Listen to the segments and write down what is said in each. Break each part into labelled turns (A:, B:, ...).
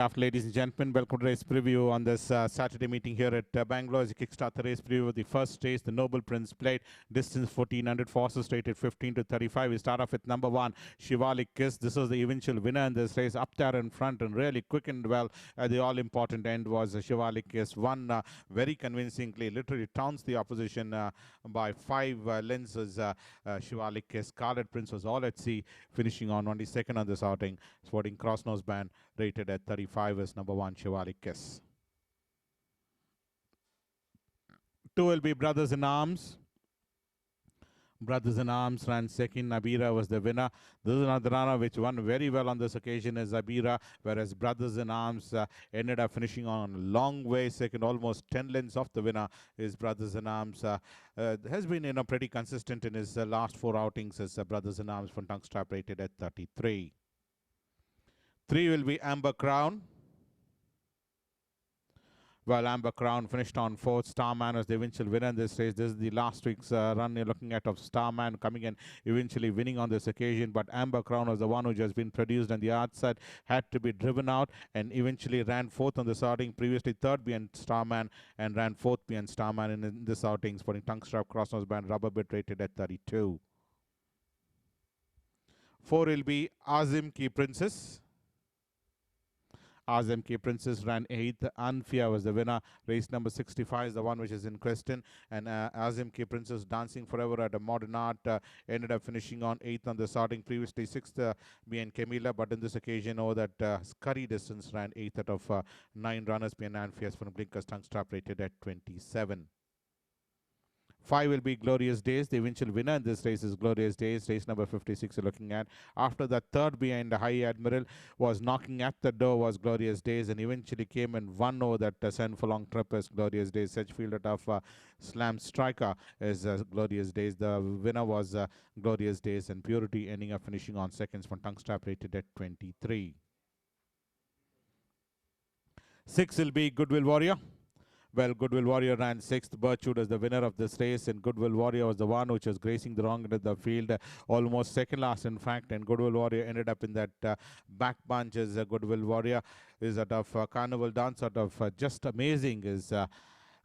A: After, ladies and gentlemen, welcome to race preview on this Saturday meeting here at Bangalore. As you kickstart the race preview, the first race, the Noble Prince Plate, distance 1400, forces rated 15 to 35. We start off with number 1, Shivalik Kiss. This was the eventual winner in this race, up there in front and really quick and well. At the all-important end was Shivalik Kiss. Won very convincingly, literally trounced the opposition by 5 lengths. Shivalik Kiss. Scarlet Prince was all at sea, finishing on only second on this outing, sporting cross-nose band, rated at 35 as number 1, Shivalik Kiss. 2 will be Brothers in Arms. Brothers in Arms ran second. ABIRA was the winner. This is another runner which won very well on this occasion as ABIRA, whereas Brothers in Arms ended up finishing on a long way second, almost 10 lengths off the winner. Is Brothers in Arms has been pretty consistent in his last 4 outings as Brothers in Arms from Tongue Strap, rated at 33. 3 will be Amber Crown. Well, Amber Crown finished on 4th. Starman was the eventual winner in this race. This is the last week's run you're looking at of Starman coming in, eventually winning on this occasion. But Amber Crown was the one who just been produced on the outside, had to be driven out, and eventually ran 4th on this outing. Previously 3rd behind Starman and ran 4th behind Starman in this outing, sporting Tongue Strap, cross-nose band, rubber bit, rated at 32. 4 will be Azim Ki Princess. Azim Ki Princess ran 8th. ANFIA was the winner. Race number 65 is the one which is in question. And Azim Ki Princess, dancing forever at a modern art, ended up finishing on 8th on the starting. Previously 6th behind Camilla, but in this occasion, that scurry distance ran 8th out of 9 runners behind ANFIA from Blinkers. Tongue Strap, rated at 27. 5 will be Glorious Days. The eventual winner in this race is Glorious Days. Race number 56 you're looking at. After that, 3rd behind High Admiral was knocking at the door was Glorious Days, and eventually came and won over that 7 furlong trip as Glorious Days. Sedgefield out of Slam Striker is Glorious Days. The winner was Glorious Days, and Purity ending up finishing on seconds from Tongue Strap, rated at 23. 6 will be Goodwill Warrior. Well, Goodwill Warrior ran 6th. Birchwood was the winner of this race, and Goodwill Warrior was the one which was gracing the wrong end of the field, almost second last, in fact. And Goodwill Warrior ended up in that back bunch as Goodwill Warrior is out of Carnival Dance, out of Just Amazing is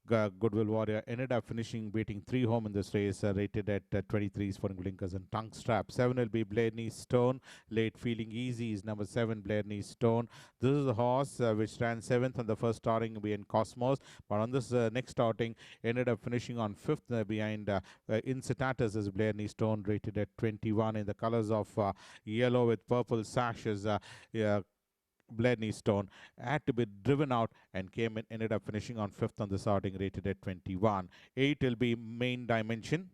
A: Goodwill Warrior ended up finishing beating 3 home in this race, rated at 23 for Blinkers and Tongue Strap. 7 will be Blairney Stone. Late Feeling Easy is number 7, Blairney Stone. This is the horse which ran 7th on the first starting behind Cosmos, but on this next outing ended up finishing on 5th behind Incitatus as Blairney Stone, rated at 21 in the colors of yellow with purple sashes. Blairney Stone had to be driven out and came in, ended up finishing on 5th on the starting, rated at 21. 8 will be Main Dimension.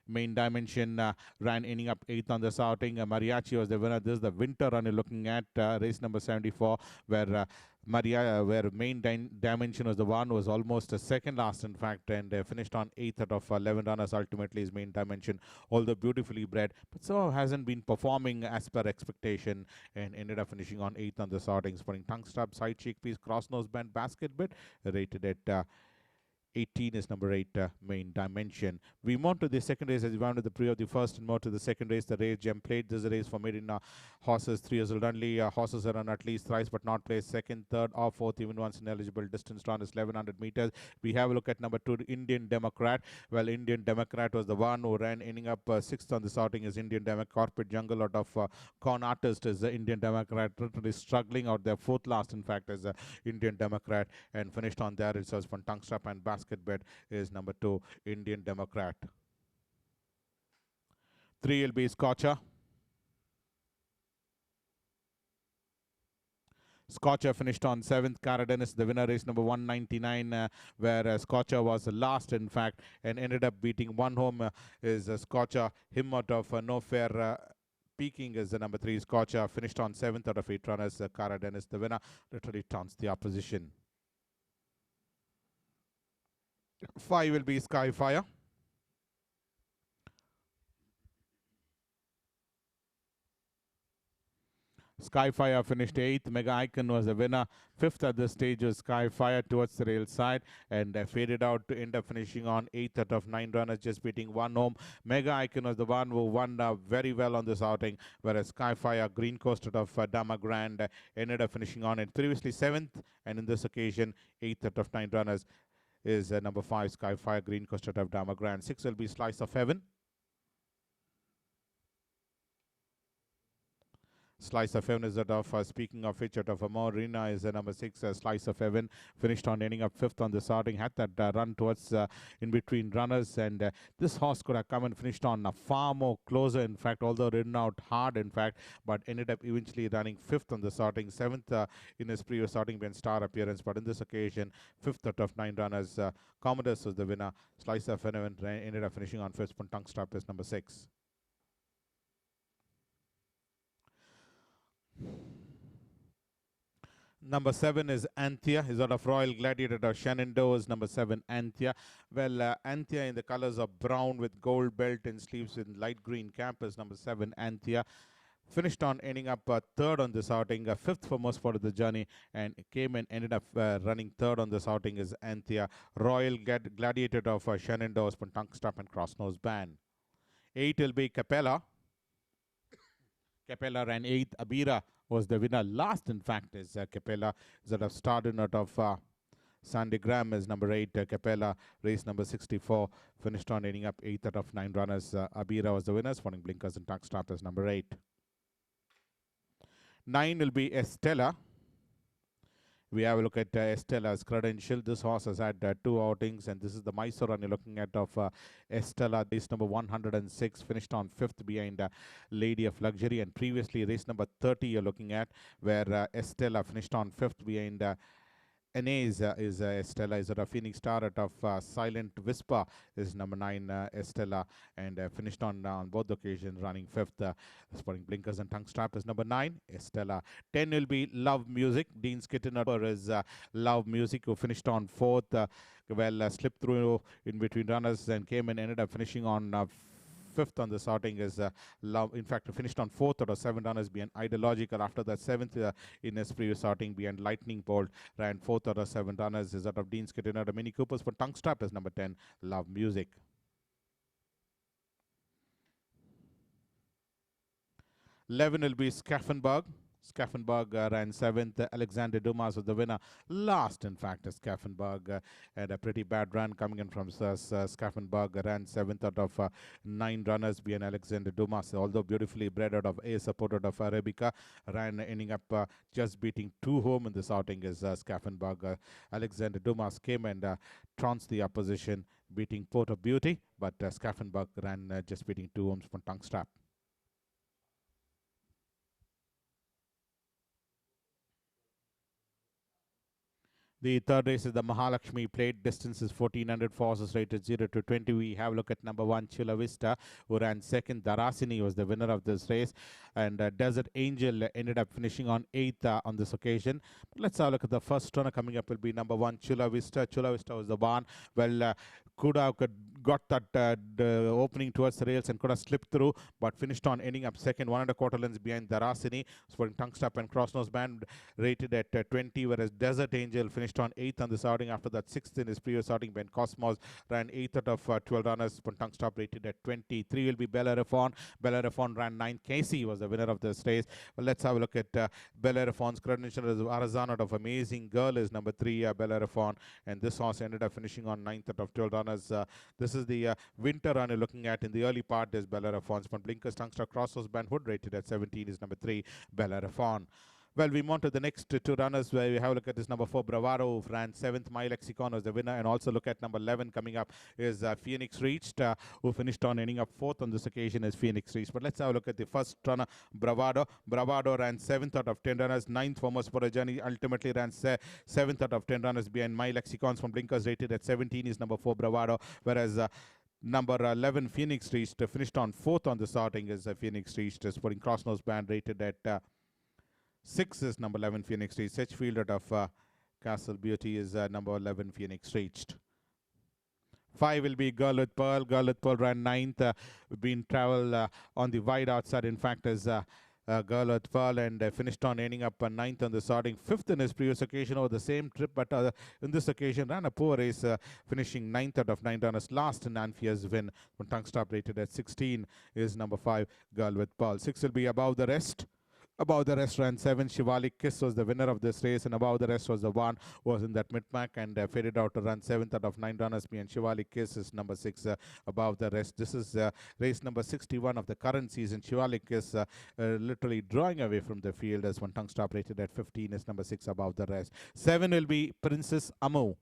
A: Main Dimension ran ending up 8th on this outing. Mariachi was the winner. This is the winter run you're looking at, race number 74, where Main Dimension was the one who was almost a second last, in fact, and finished on 8th out of 11 runners. Ultimately, is Main Dimension, although beautifully bred, but somehow hasn't been performing as per expectation, and ended up finishing on 8th on the starting, sporting Tongue Strap, side cheek piece, cross nose band, basket bit, rated at 18 is number 8, Main Dimension. We move on to the second race as we went to the pre of the first and more to the second race, the race Gem Plate. This is a race for maiden horses, 3 years old only. Horses are run at least thrice but not placed second, third, or fourth, even once ineligible. Distance run is 1100 meters. We have a look at number 2, Indian Democrat. Well, Indian Democrat was the one who ran, ending up 6th on this outing is Indian Democrat. Corporate Jungle out of Con Artist is the Indian Democrat, literally struggling out there. 4th last, in fact, as Indian Democrat, and finished on there. It was from Tongue Strap and Basket Bet is number 2, Indian Democrat. 3 will be Scotcher. Scotcher finished on 7th. Caradenis, the winner, race number 199, where Scotcher was last, in fact, and ended up beating 1 home is Scotcher. Him out of No Fair Peking is the number 3. Scotcher finished on 7th out of 8 runners. Caradenis, the winner, literally trounced the opposition. 5 will be Skyfire. Skyfire finished 8th. Mega Icon was the winner. 5th at this stage was Skyfire towards the rail side and faded out to end up finishing on 8th out of 9 runners, just beating 1 home. Mega Icon was the one who won very well on this outing, whereas Skyfire, Green Coast out of Dama Grand, ended up finishing on it previously 7th, and in this occasion 8th out of 9 runners is number 5, Skyfire, Green Coast out of Dama Grand. 6 will be Slice of Heaven. Slice of Heaven is that of, speaking of which, out of Marina is number 6, Slice of Heaven, finished on ending up 5th on the starting, had that run towards in between runners, and this horse could have come and finished on far more closer, in fact, although ridden out hard, in fact, but ended up eventually running 5th on the starting, 7th in his previous starting when star appearance, but in this occasion, 5th out of 9 runners, COMMADUS was the winner. Slice of Heaven ended up finishing on 5th, Tongue Strap is number 6. Number 7 is Anthea. He's out of Royal Gladiator of Shenandoah's. Number 7, Anthea. Well, Anthea in the colors of brown with gold belt and sleeves in light green cap is number 7, Anthea. Finished on ending up 3rd on this outing, 5th for most part of the journey, and came and ended up running 3rd on this outing is Anthea. Royal Gladiator of Shenandoah's, Tongue Strap and Cross Nose Band. 8 will be Capella. Capella ran 8th. ABIRA was the winner. Last, in fact, is Capella. That have started out of Sandy Graham is number 8. Capella, race number 64, finished on ending up 8th out of 9 runners. ABIRA was the winner. Spawning Blinkers and Tongue Strap is number 8. 9 will be Estella. We have a look at Estella's credential. This horse has had 2 outings, and this is the Mysore run you're looking at of Estella. Race number 106, finished on 5th behind Lady of Luxury, and previously race number 30 you're looking at, where Estella finished on 5th behind Anais is Estella, is a Phoenix Star out of Silent Whisper is number 9, Estella, and finished on both occasions running 5th. Spotting Blinkers and Tongue Strap is number 9, Estella. 10 will be Love Music. Dean Skittener is Love Music, who finished on 4th. Slipped through in between runners and came and ended up finishing on 5th on this outing is Love. In fact, finished on 4th out of 7 runners behind Ideological. After that, 7th in his previous outing behind Lightning Bolt. Ran 4th out of 7 runners is out of Dean Skittener. The Mini Coopers for Tongue Strap is number 10, Love Music. 11 will be Schaffenberg. Schaffenberg ran 7th. Alexander Dumas was the winner. Last, in fact, is Schaffenberg. Had a pretty bad run coming in from Schaffenberg. Ran 7th out of 9 runners behind Alexander Dumas. Although beautifully bred out of A, supported of ARECA. Ran ending up just beating 2 home in this outing is Schaffenberg. Alexander Dumas came and trounced the opposition, beating Port of Beauty. But Schaffenberg ran just beating 2 homes from Tongue Strap. The third race is the Mahalakshmi Plate. Distance is 1400. Forces rated 0 to 20. We have a look at number 1, Chula Vista, who ran 2nd. Darasini was the winner of this race. And Desert Angel ended up finishing on 8th on this occasion. But let's have a look at the first runner coming up will be number 1, Chula Vista. Chula Vista was the one. Well, could have got that opening towards the rails and could have slipped through, but finished on ending up 2nd, 1.25 lengths behind Darasini. Sporting Tongue Strap and Cross Nose Band rated at 20, whereas Desert Angel finished on 8th on this outing. After that, 6th in his previous outing. Ben Cosmos ran 8th out of 12 runners. Sporting Tongue Strap rated at 23 will be Bellerophon. Bellerophon ran 9th. Casey was the winner of this race. Well, let's have a look at Bellerophon's credential. Arizona out of Amazing Girl is number 3, Bellerophon, and this horse ended up finishing on 9th out of 12 runners. This is the winter run you're looking at. In the early part is Bellerophon's. Blinkers, Tongue Strap, Cross Nose Band, Hood rated at 17 is number 3, Bellerophon. Well, we move to the next 2 runners where we have a look at this number 4, Bravado, who ran 7th. My Lexicon was the winner, and also look at number 11 coming up is Phoenix Reached, who finished on ending up 4th on this occasion is Phoenix Reached. But let's have a look at the first runner, Bravado. Bravado ran 7th out of 10 runners, 9th for most for a journey, ultimately ran 7th out of 10 runners behind My Lexicons from Blinkers, rated at 17 is number 4, Bravado, whereas number 11, Phoenix Reached, finished on 4th on the starting is Phoenix Reached, sporting Cross Nose Band rated at 6 is number 11, Phoenix Reached. Sedgefield out of Castle Beauty is number 11, Phoenix Reached. 5 will be Girl with Pearl. Girl with Pearl ran 9th, been travel on the wide outside. In fact, is Girl at Pearl, and finished on ending up ninth on the starting, fifth in his previous occasion over the same trip, but in this occasion ran a poor race, finishing ninth out of 9 runners. Last in Anfia's win, when tongue stop rated at 16 is number 5, Girl with Pearl. 6 will be Above the Rest. Above the Rest ran 7. Shivalik Kiss was the winner of this race, and Above the Rest was the one who was in that mid-pack and faded out to run 7th out of 9 runners. Me and Shivalik Kiss is number 6, Above the Rest. This is race number 61 of the current season. Shivalik Kiss literally drawing away from the field as one tongue stop rated at 15 is number 6, Above the Rest. 7 will be Princess Amu.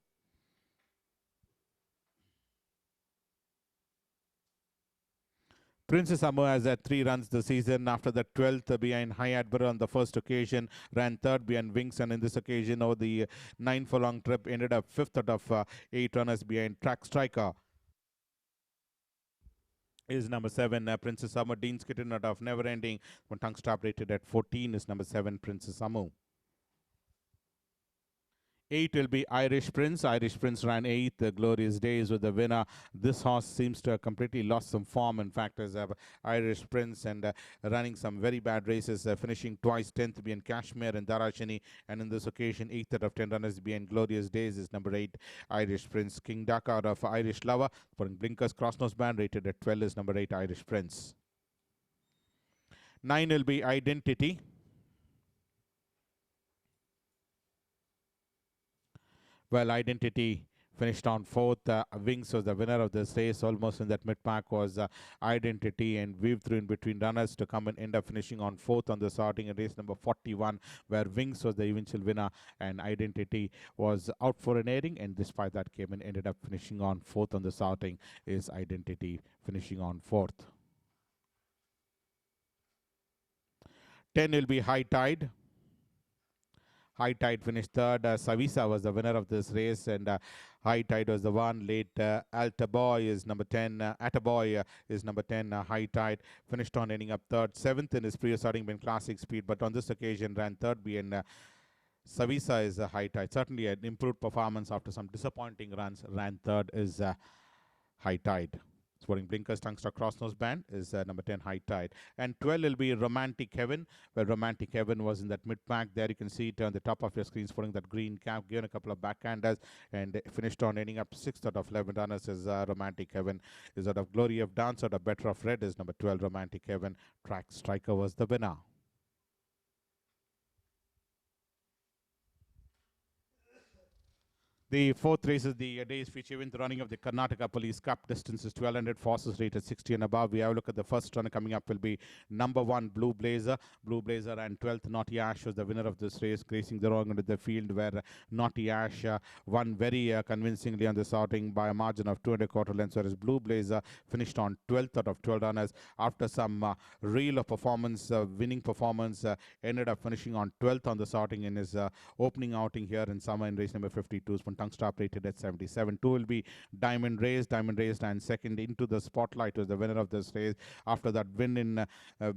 A: Princess Amur has had 3 runs this season. After the 12th behind High ABIRA on the first occasion, ran 3rd behind WINX, and in this occasion, over the 9 furlong trip, ended up 5th out of 8 runners behind Track Striker. Is number 7, Princess Amur. Dean's Kitten out of Never Ending. One tongue stop rated at 14 is number 7, Princess Amur. 8 will be Irish Prince. Irish Prince ran 8th. The Glorious Days with the winner. This horse seems to have completely lost some form. In fact, as Irish Prince and running some very bad races, finishing twice 10th behind Kashmir and Darashini, and in this occasion 8th out of 10 runners behind Glorious Days is number 8, Irish Prince. King Daka out of Irish Lover, putting blinkers, cross-nose band, rated at 12 is number 8, Irish Prince. 9 will be Identity. Well, Identity finished on 4th. WINX was the winner of this race. Almost in that mid-pack was Identity, and weaved through in between runners to come and end up finishing on 4th on the starting in race number 41, where WINX was the eventual winner and Identity was out for an airing, and despite that came and ended up finishing on 4th on the starting is Identity, finishing on 4th. 10 will be High Tide. High Tide finished 3rd. Savisa was the winner of this race, and High Tide was the one. Late Altaboy is number 10. Attaboy is number 10. High Tide finished on ending up 3rd. 7th in his previous starting been Classic Speed, but on this occasion ran 3rd behind Savisa is High Tide. Certainly an improved performance after some disappointing runs. Ran 3rd is High Tide. Sporting blinkers, tungsten cross-nose band is number 10, High Tide. And 12 will be Romantic Heaven, where Romantic Heaven was in that mid-pack. There you can see it on the top of your screen, sporting that green cap, given a couple of backhanders, and finished on ending up 6th out of 11 runners is Romantic Heaven. Is out of Glory of Dance, out of Better of Red is number 12, Romantic Heaven. Track Striker was the winner. The 4th race is the day's feature event, the running of the Karnataka Police Cup. Distance is 1200, forces rated 60 and above. We have a look at the first runner coming up will be number 1, Blue Blazer. Blue Blazer and 12th, Naughty Ash was the winner of this race, gracing the wrong end of the field, where Naughty Ash won very convincingly on this outing by a margin of 2.25 lengths, whereas Blue Blazer finished on 12th out of 12 runners after some real performance, winning performance, ended up finishing on 12th on this outing in his opening outing here in summer in race number 52. Tongue stop rated at 77. 2 will be Diamond Race. Diamond Race ran 2nd into the spotlight, was the winner of this race. After that win in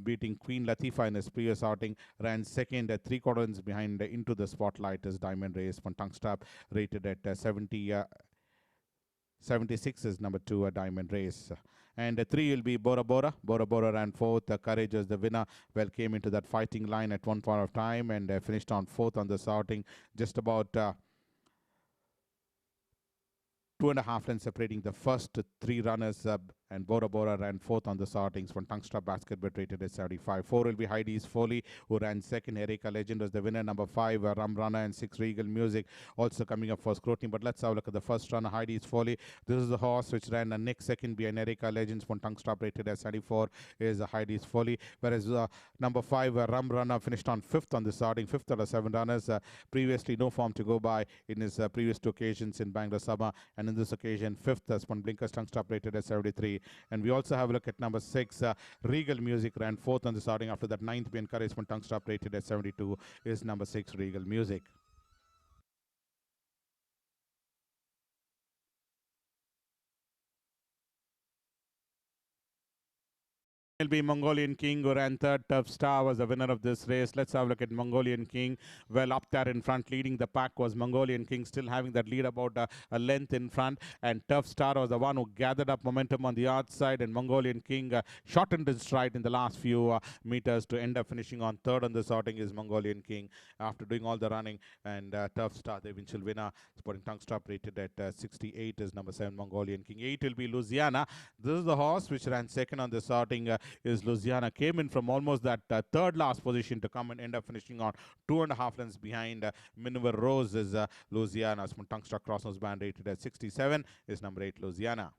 A: beating Queen Latifah in his previous outing, ran 2nd at 3/4 inches behind into the spotlight is Diamond Race. Tongue stop rated at 76 is number 2, Diamond Race. And 3 will be Bora Bora. Bora Bora ran 4th. Courage was the winner. Well, came into that fighting line at one point of time and finished on 4th on this outing. Just about 2.5 lengths separating the first 3 runners, and Bora Bora ran 4th on the startings. From Tungstra Basket, but rated at 75. 4 will be Heidi's Foley, who ran 2nd. ARECA Legend was the winner. Number 5, RUM RUNNER, and 6, Regal Music also coming up for scrutiny. But let's have a look at the first runner, Heidi's Foley. This is the horse which ran a next 2nd behind ARECA Legends. From Tungstra rated at 74 is Heidi's Foley, whereas number 5, RUM RUNNER, finished on 5th on the starting, 5th out of 7 runners. Previously no form to go by in his previous 2 occasions in Bangalore summer, and in this occasion 5th as Spun Blinkers Tungstra rated at 73. And we also have a look at number 6, Regal Music, ran 4th on the starting. After that 9th being encouraged Spun Tungstra rated at 72 is number 6, Regal Music. Will be Mongolian King, who ran third. Tough Star was the winner of this race. Let's have a look at Mongolian King. Well, up there in front, leading the pack was Mongolian King, still having that lead about a length in front. And Tough Star was the one who gathered up momentum on the outside. And Mongolian King shortened his stride in the last few meters to end up finishing on third on the sorting is Mongolian King after doing all the running. And Tough Star, the eventual winner, sporting tongue stop rated at 68 is number 7 Mongolian King. 8 will be Louisiana. This is the horse which ran second on the sorting. Is Louisiana, came in from almost that third last position to come and end up finishing on 2.5 lengths behind Miniver Rose is Louisiana. Tungstruck Crossnose band rated at 67 is number 8 Louisiana.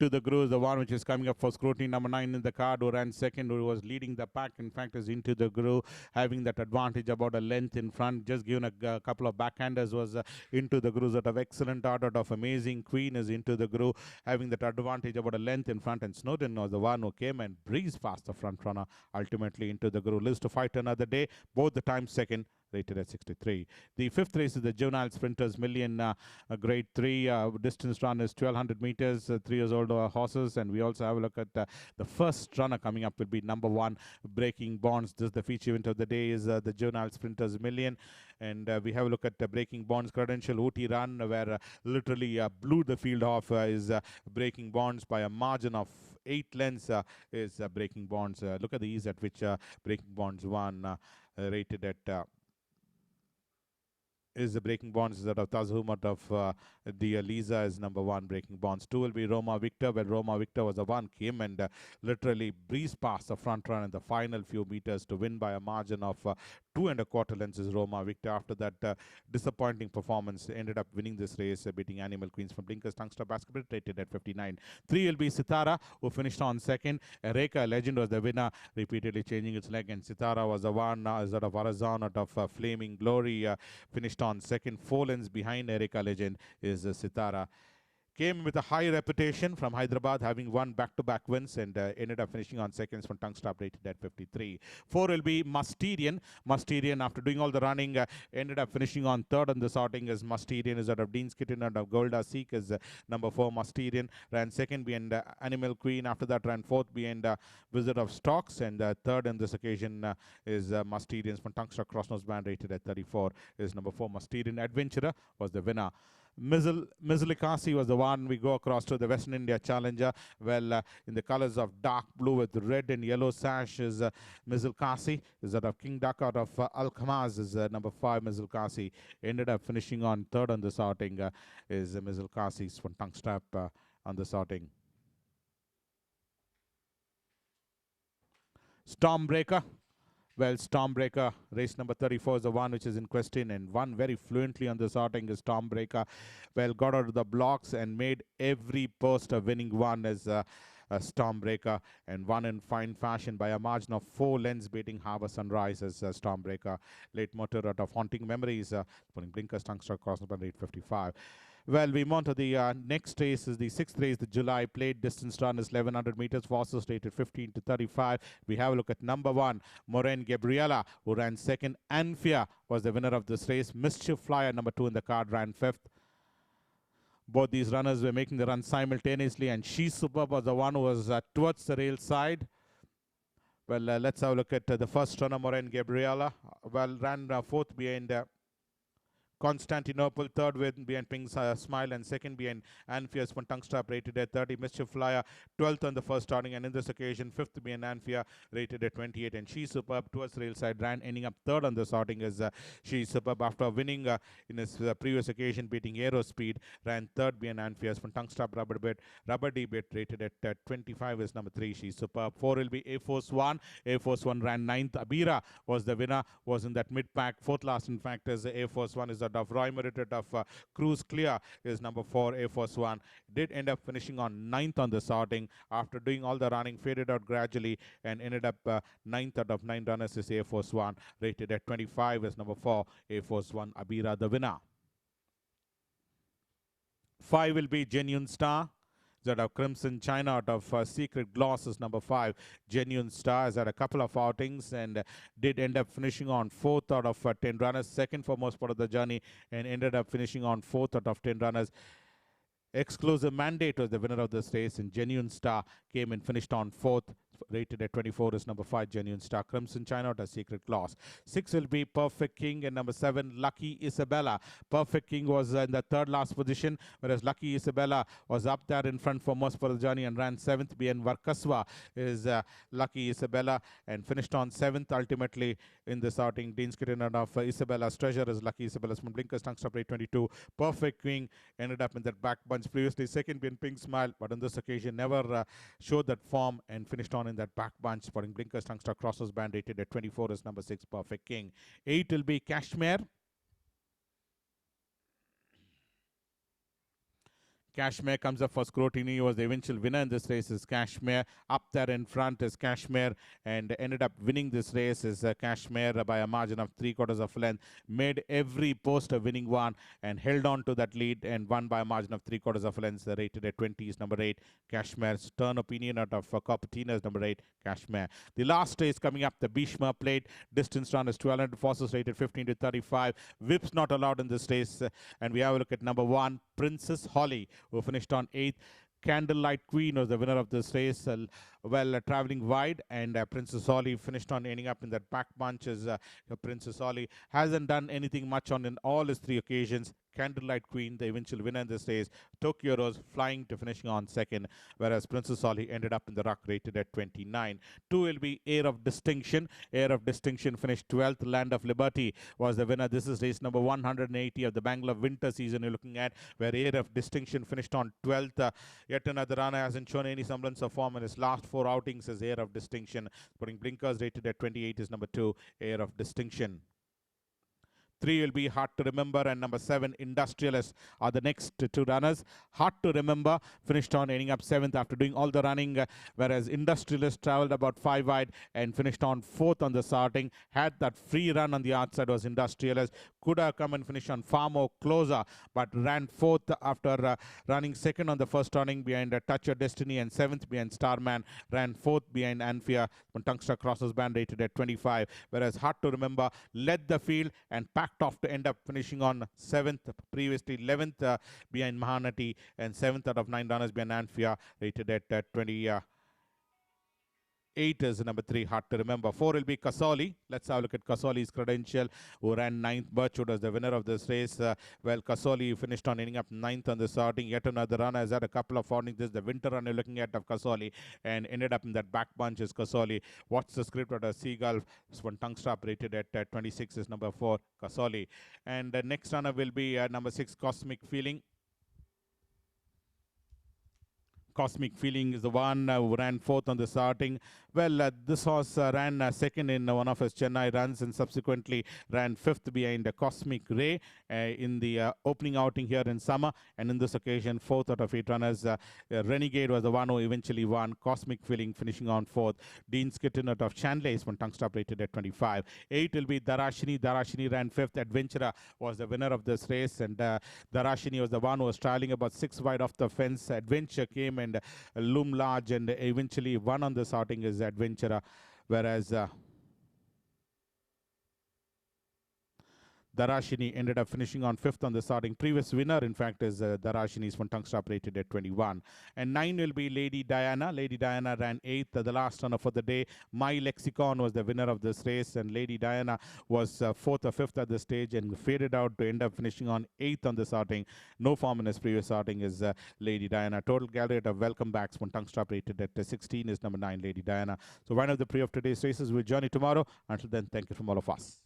A: To the groove, the one which is coming up for scrutiny, number 9 in the card, who ran second, who was leading the pack. In fact, is Into the Groove, having that advantage about a length in front. Just given a couple of backhanders was Into the Groove out of excellent art, out of Amazing Queen is Into the Groove, having that advantage about a length in front. And Snowdon was the one who came and breezed past the front runner, ultimately Into the Groove. Lives to fight another day, both the time second, rated at 63. The fifth race is the Juvenile Sprinters Million Grade 3. Distance run is 1200 meters, 3 years old horses. And we also have a look at the first runner coming up will be number 1, Breaking Bonds. This is the feature event of the day is the Juvenile Sprinters Million. And we have a look at Breaking Bonds credential Ooty Run, where literally blew the field off is Breaking Bonds by a margin of 8 lengths is Breaking Bonds. Look at the ease at which Breaking Bonds won, rated at is the Breaking Bonds is out of Tazhum out of the Lisa is number 1 Breaking Bonds. 2 will be Roma Victor, where Roma Victor was the one came and literally breezed past the front run in the final few meters to win by a margin of 2 1/4 lengths is Roma Victor. After that disappointing performance, ended up winning this race, beating Animal Queens from Blinkers Tungster Basketball, rated at 59. 3 will be Sitara, who finished on second. ARECA Legend was the winner, repeatedly changing its leg, and Sitara was the one is out of Arazan out of Flaming Glory, finished on second. 4 lengths behind ARECA Legend is Sitara. Came with a high reputation from Hyderabad, having won back-to-back wins, and ended up finishing on seconds from tongue stop, rated at 53. 4 will be Musterian. Musterian, after doing all the running, ended up finishing on third on the sorting as Musterian is out of Dean's Kitten, out of Golda Seek is number 4 Musterian. Ran second behind Animal Queen. After that, ran fourth behind Wizard of Stocks, and third on this occasion is Musterian from tongue stop Crossnose band, rated at 34 is number 4 Musterian. Adventurer was the winner. Mizlikasi was the one we go across to the Western India Challenger. Well, in the colors of dark blue with red and yellow sash is Mizlikasi. Is that of King Duck out of Al-Khamaz is number 5 Mizlikasi. Ended up finishing on third on the sorting is Mizlikasi's from tongue strap on the sorting. Stormbreaker. Well, Stormbreaker, race number 34 is the one which is in question, and won very fluently on the sorting is Stormbreaker. Well, got out of the blocks and made every post a winning one as a Stormbreaker, and won in fine fashion by a margin of 4 lengths, beating Harbour Sunrise as Stormbreaker. Late motor out of Haunting Memories, putting Blinkers Tungster across the 855. Well, we move on to the next race is the 6th race, the July plate. Distance run is 1100 meters, fastest rated 15 to 35. We have a look at number 1, Moraine Gabriela, who ran second. Anfia was the winner of this race. Mischief Flyer, number 2 in the card, ran 5th. Both these runners were making the run simultaneously, and She's Superb was the one who was towards the rail side. Well, let's have a look at the first runner, Moraine Gabriela. Well, ran 4th behind Constantinople, third behind Ping's Smile, and second behind Anfia's from tongue strap, rated at 30. Mischief Flyer, 12th on the first starting, and in this occasion, 5th behind Anfia, rated at 28. And She's Superb towards rail side, ran ending up third on the starting as She's Superb after winning in his previous occasion, beating Aerospeed, ran third behind Anfia's from tongue strap Rubber D bit, rated at 25 is number 3 She's Superb. 4 will be Air Force One. Air Force One ran 9th. ABIRA was the winner, was in that mid pack. 4th last, in fact, as Air Force One is of Roy Merited of Cruise Clear is number 4 Air Force One. Did end up finishing on 9th on the sorting after doing all the running, faded out gradually, and ended up 9th out of 9 runners is Air Force One, rated at 25 is number 4 Air Force One. ABIRA the winner. 5 will be Genuine Star. Out of Crimson China, out of Secret Gloss is number 5. Genuine Star has had a couple of outings and did end up finishing on 4th out of 10 runners, second for most part of the journey, and ended up finishing on 4th out of 10 runners. Exclusive Mandate was the winner of this race, and Genuine Star came and finished on 4th. rated at 24 is number 5, Genuine Star. Crimson China out as Secret Clause. 6 will be Perfect King, and number 7, Lucky Isabella. Perfect King was in the third last position, whereas Lucky Isabella was up there in front for most of the journey and ran 7th. BN Varkaswa is Lucky Isabella and finished on 7th ultimately in this outing. Dean's Kitten of Isabella's Treasure is Lucky Isabella's from Blinkers Tongue Stop rate 22. Perfect King ended up in that back bunch. Previously second being Pink Smile, but on this occasion never showed that form and finished on in that back bunch. Spotting Blinkers Tongue Stop Crosses band rated at 24 is number 6, Perfect King. 8 will be Kashmir. Kashmir comes up for scrutiny. He was the eventual winner in this race. Is Kashmir up there in front? Is Kashmir, and ended up winning this race. Is Kashmir by a margin of 3/4 of length. Made every post a winning one and held on to that lead and won by a margin of 3/4 of length. Rated at 20 is number 8, Kashmir. Stern Opinion out of Copatina is number 8, Kashmir. The last race coming up, the Bhishma Plate. Distance run is 1200 forces rated 15 to 35. Whips not allowed in this race. And we have a look at number 1, Princess Holly, who finished on 8th. Candlelight Queen was the winner of this race, traveling wide, and Princess Holly finished on ending up in that back bunch. As Princess Holly hasn't done anything much on in all his 3 occasions. Candlelight Queen, the eventual winner in this race. Tokyo Rose flying to finishing on 2nd, whereas Princess Holly ended up in the ruck rated at 29. 2 will be Air of Distinction. Air of Distinction finished 12th. Land of Liberty was the winner. This is race number 180 of the Bangalore winter season you're looking at, where Air of Distinction finished on 12th. Yet another runner hasn't shown any semblance of form in his last 4 outings as Air of Distinction. Putting Blinkers rated at 28 is number 2, Air of Distinction. 3 will be Hard to Remember, and number 7, Industrialist are the next 2 runners. Hard to Remember finished on ending up 7th after doing all the running, whereas Industrialist traveled about 5 wide and finished on 4th on the starting. Had that free run on the outside was Industrialist. Could have come and finished on far more closer, but ran 4th after running 2nd on the first turning behind Touch Your Destiny, and 7th behind Starman. Ran 4th behind Anfia when Tungster Crosses band rated at 25, whereas Hard to Remember led the field and packed off to end up finishing on 7th, previously 11th behind Mahanati, and 7th out of 9 runners behind Anfia, rated at 28 is number 3, Hard to Remember. 4 will be Kasoli. Let's have a look at Kasoli's credential, who ran 9th. Birchwood as the winner of this race. Kasoli finished on ending up 9th on the starting. Yet another runner has had a couple of outings. This is the winter run you're looking at of Kasoli, and ended up in that back bunch is Kasoli. What's the script at a Seagull? This one tongue strap rated at 26 is number 4, Kasoli. And the next runner will be number 6, Cosmic Feeling. Cosmic Feeling is the one who ran 4th on the starting. Well, this horse ran 2nd in one of his Chennai runs and subsequently ran 5th behind Cosmic Ray in the opening outing here in summer. And in this occasion, 4th out of 8 runners. Renegade was the one who eventually won. Cosmic Feeling finishing on 4th. Dean's Kitten out of Chandler is one tongue stop rated at 25. 8 will be Darashini. Darashini ran 5th. Adventurer was the winner of this race, and Darashini was the one who was trailing about 6 wide off the fence. Adventure came and loom large and eventually won on this outing is Adventurer, whereas Darashini ended up finishing on 5th on the starting. Previous winner, in fact, is Darashini's one tongue stop rated at 21. And 9 will be Lady Diana. Lady Diana ran 8th, the last runner for the day. My Lexicon was the winner of this race, and Lady Diana was 4th or 5th at the stage and faded out to end up finishing on 8th on the starting. No form in his previous starting is Lady Diana. Total gallery of welcome backs, one tongue stop rated at 16 is number 9, Lady Diana. So one of the pre of today's races will journey tomorrow. Until then, thank you from all of us.